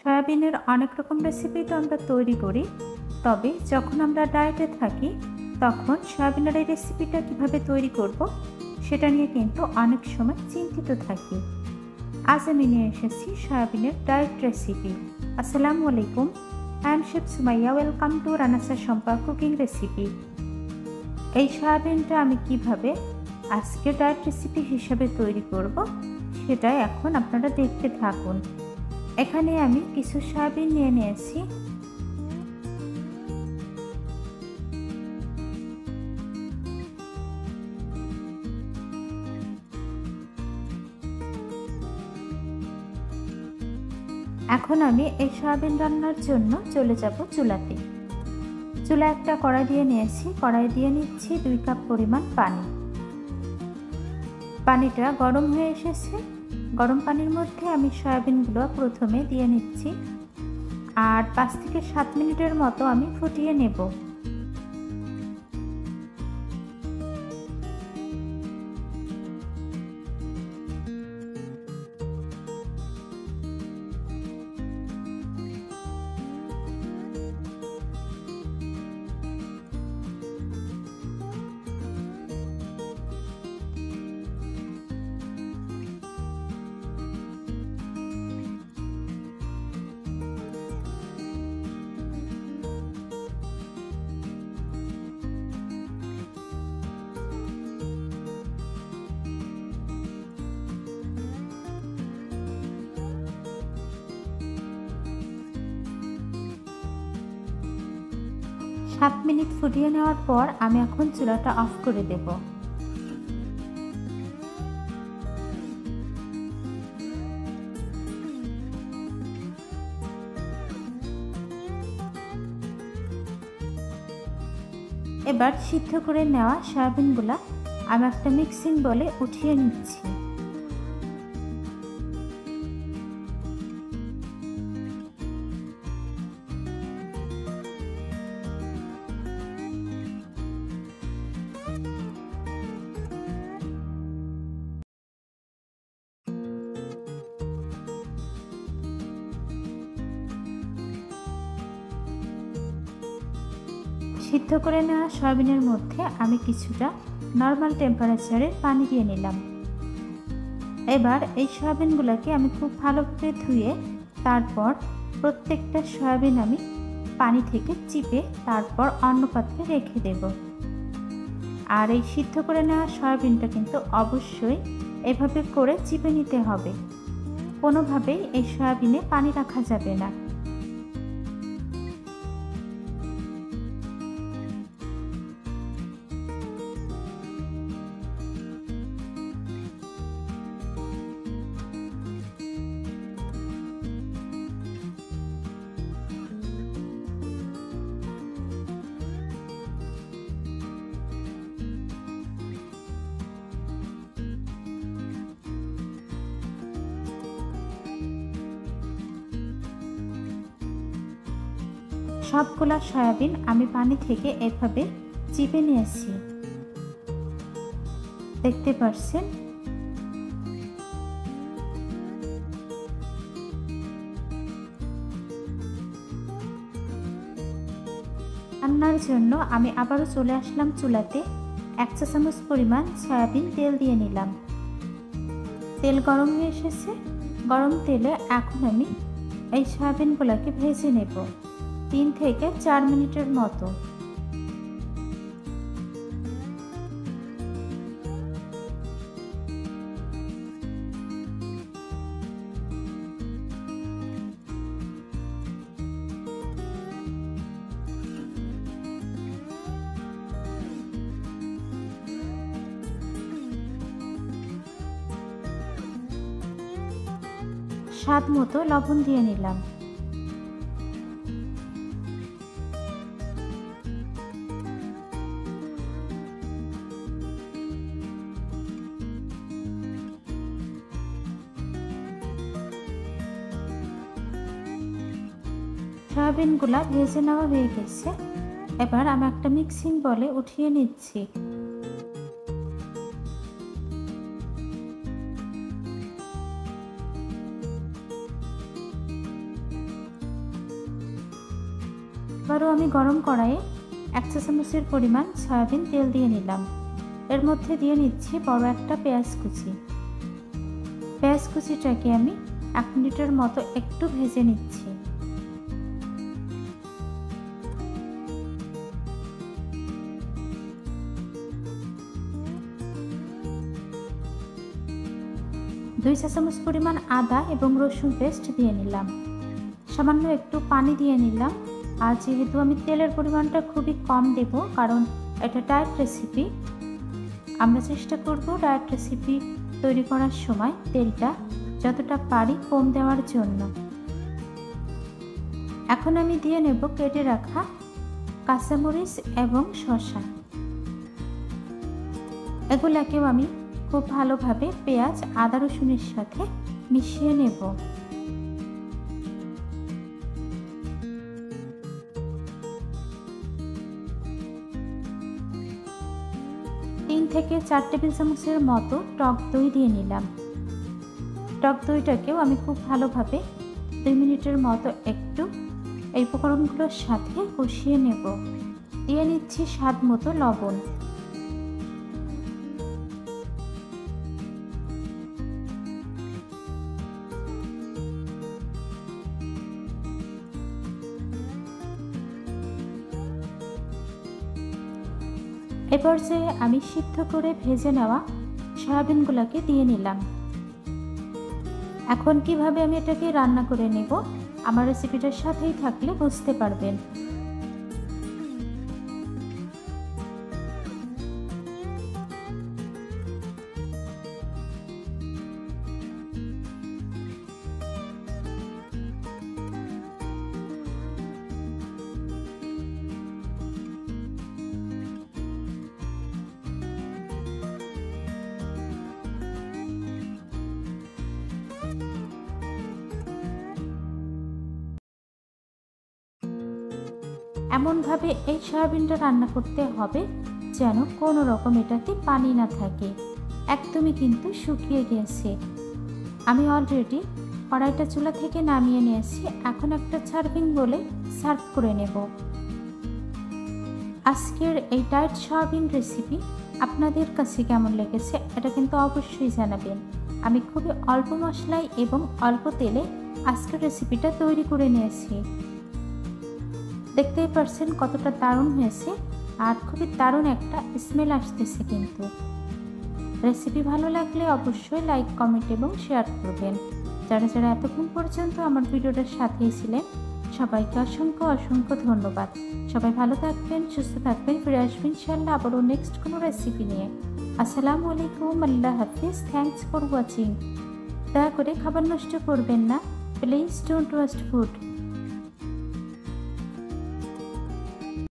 সয়াবিনের অনেক রকম রেসিপি তো আমরা তৈরি করি, তবে যখন আমরা ডায়েটে থাকি তখন সয়াবিনের এই রেসিপিটা কীভাবে তৈরি করব সেটা নিয়ে কিন্তু অনেক সময় চিন্তিত থাকি। আজ আমি নিয়ে এসেছি সয়াবিনের ডায়েট রেসিপি। আসসালামু আলাইকুম, I am chef Sumaiya. Welcome to রানাসা শম্পা কুকিং রেসিপি। এই সয়াবিনটা আমি কিভাবে আজকে ডায়েট রেসিপি হিসাবে তৈরি করব সেটা এখন আপনারা দেখতে থাকুন। এখানে আমি কিছু সয়াবিন নিয়ে নিয়েছি। এখন আমি এই সয়াবিন রান্নার জন্য চলে যাব চুলাতে। চুলা একটা কড়াই দিয়ে নিয়েছি, কড়াই দিয়ে নিচ্ছি 2 কাপ পরিমাণ পানি। পানিটা গরম হয়ে এসেছে। গরম পানির মধ্যে আমি সয়াবিনগুলো প্রথমে দিয়ে নিচ্ছি আর 5 থেকে 7 মিনিটের মতো আমি ফুটিয়ে নেব। সাত মিনিট ফুটিয়ে নেওয়ার পর আমি এখন চুলাটা অফ করে দেব। এবার সিদ্ধ করে নেওয়া সয়াবিনগুলা আমি একটা মিক্সিং বলে উঠিয়ে নিচ্ছি। সিদ্ধ করে নেওয়া সয়াবিনের মধ্যে আমি কিছুটা নর্মাল টেম্পারেচারের পানি দিয়ে নিলাম। এবার এই সয়াবিনগুলোকে আমি খুব ভালোভাবে ধুয়ে তারপর প্রত্যেকটা সয়াবিন আমি পানি থেকে চিপে তারপর অন্য পাত্রে রেখে দেব। আর এই সিদ্ধ করে নেওয়া সয়াবিনটা কিন্তু অবশ্যই এভাবে করে চিপে নিতে হবে, কোনোভাবেই এই সয়াবিনে পানি রাখা যাবে না। সবগুলা সয়াবিন আমি পানি থেকে এভাবে চিপে নিয়েছি, দেখতে পাচ্ছেন। রান্নার জন্য আমি আবারও চলে আসলাম চুলাতে। 1 চা চামচ পরিমাণ সয়াবিন তেল দিয়ে নিলাম। তেল গরম হয়ে এসেছে। গরম তেলে এখন আমি এই সয়াবিনগুলোকে ভেজে নেব 3 থেকে 4 মিনিটের মতো। স্বাদ মতো লবণ দিয়ে নিলাম। সয়াবিনগুলা ভেজে নেওয়া হয়ে গেছে। এবার আমি একটা মিক্সিং বলে উঠিয়ে নিচ্ছি। এবারও আমি গরম কড়াইয়ে 1 চা চামচের পরিমাণ সয়াবিন তেল দিয়ে নিলাম। এর মধ্যে দিয়ে নিচ্ছি বড় একটা পেঁয়াজ কুচি। পেঁয়াজ কুচিটাকে আমি 1 মিনিটের মতো একটু ভেজে নিচ্ছি। দুই চা চামচ পরিমাণ আদা এবং রসুন পেস্ট দিয়ে নিলাম। সামান্য একটু পানি দিয়ে নিলাম। আর যেহেতু আমি তেলের পরিমাণটা খুবই কম দেব, কারণ এটা ডায়েট রেসিপি, আমরা চেষ্টা করব ডায়েট রেসিপি তৈরি করার সময় তেলটা যতটা পারি কম দেওয়ার জন্য। এখন আমি দিয়ে নেব কেটে রাখা কাঁচামরিচ এবং শসা। এগুলাকেও আমি খুব ভালোভাবে পেঁয়াজ আদা রসুনের সাথে মিশিয়ে নেব। 3 থেকে 4 টেবিল চামচের মতো টক দই দিয়ে নিলাম। টক দইটাকেও আমি খুব ভালোভাবে 2 মিনিটের মতো একটু এই উপকরণগুলোর সাথে কষিয়ে নেব। দিয়ে নিচ্ছি স্বাদ মতো লবণ। এ পর্যায়ে আমি সিদ্ধ করে ভেজে নেওয়া সয়াবিনগুলোকে দিয়ে নিলাম। এখন কিভাবে আমি এটাকে রান্না করে নেব, আমার রেসিপিটার সাথেই থাকলে বুঝতে পারবেন। এমনভাবে এই সয়াবিনটা রান্না করতে হবে যেন কোনো রকম এটাতে পানি না থাকে, একদমই কিন্তু শুকিয়ে গিয়েছে। আমি অলরেডি কড়াইটা চুলা থেকে নামিয়ে নিয়েছি। এখন একটা সার্ভিং বলে সার্ভ করে নেব। আজকের এই ডায়েট সয়াবিন রেসিপি আপনাদের কাছে কেমন লেগেছে এটা কিন্তু অবশ্যই জানাবেন। আমি খুবই অল্প মশলায় এবং অল্প তেলে আজকের রেসিপিটা তৈরি করে নিয়েছি। দেখতেই পারছেন কতটা দারুণ হয়েছে, আর খুবই দারুণ একটা স্মেল আসতেছে। কিন্তু রেসিপি ভালো লাগলে অবশ্যই লাইক, কমেন্ট এবং শেয়ার করবেন। যারা যারা এতক্ষণ পর্যন্ত আমার ভিডিওটার সাথেই ছিলেন সবাইকে অসংখ্য অসংখ্য ধন্যবাদ। সবাই ভালো থাকবেন, সুস্থ থাকবেন। ফিরে আসবেন ইনশাআল্লাহ আবারও নেক্সট কোনো রেসিপি নিয়ে। আসসালামু আলাইকুম, আল্লাহ হাফিজ। Thanks for watching. দয়া করে খাবার নষ্ট করবেন না। Please don't waste food.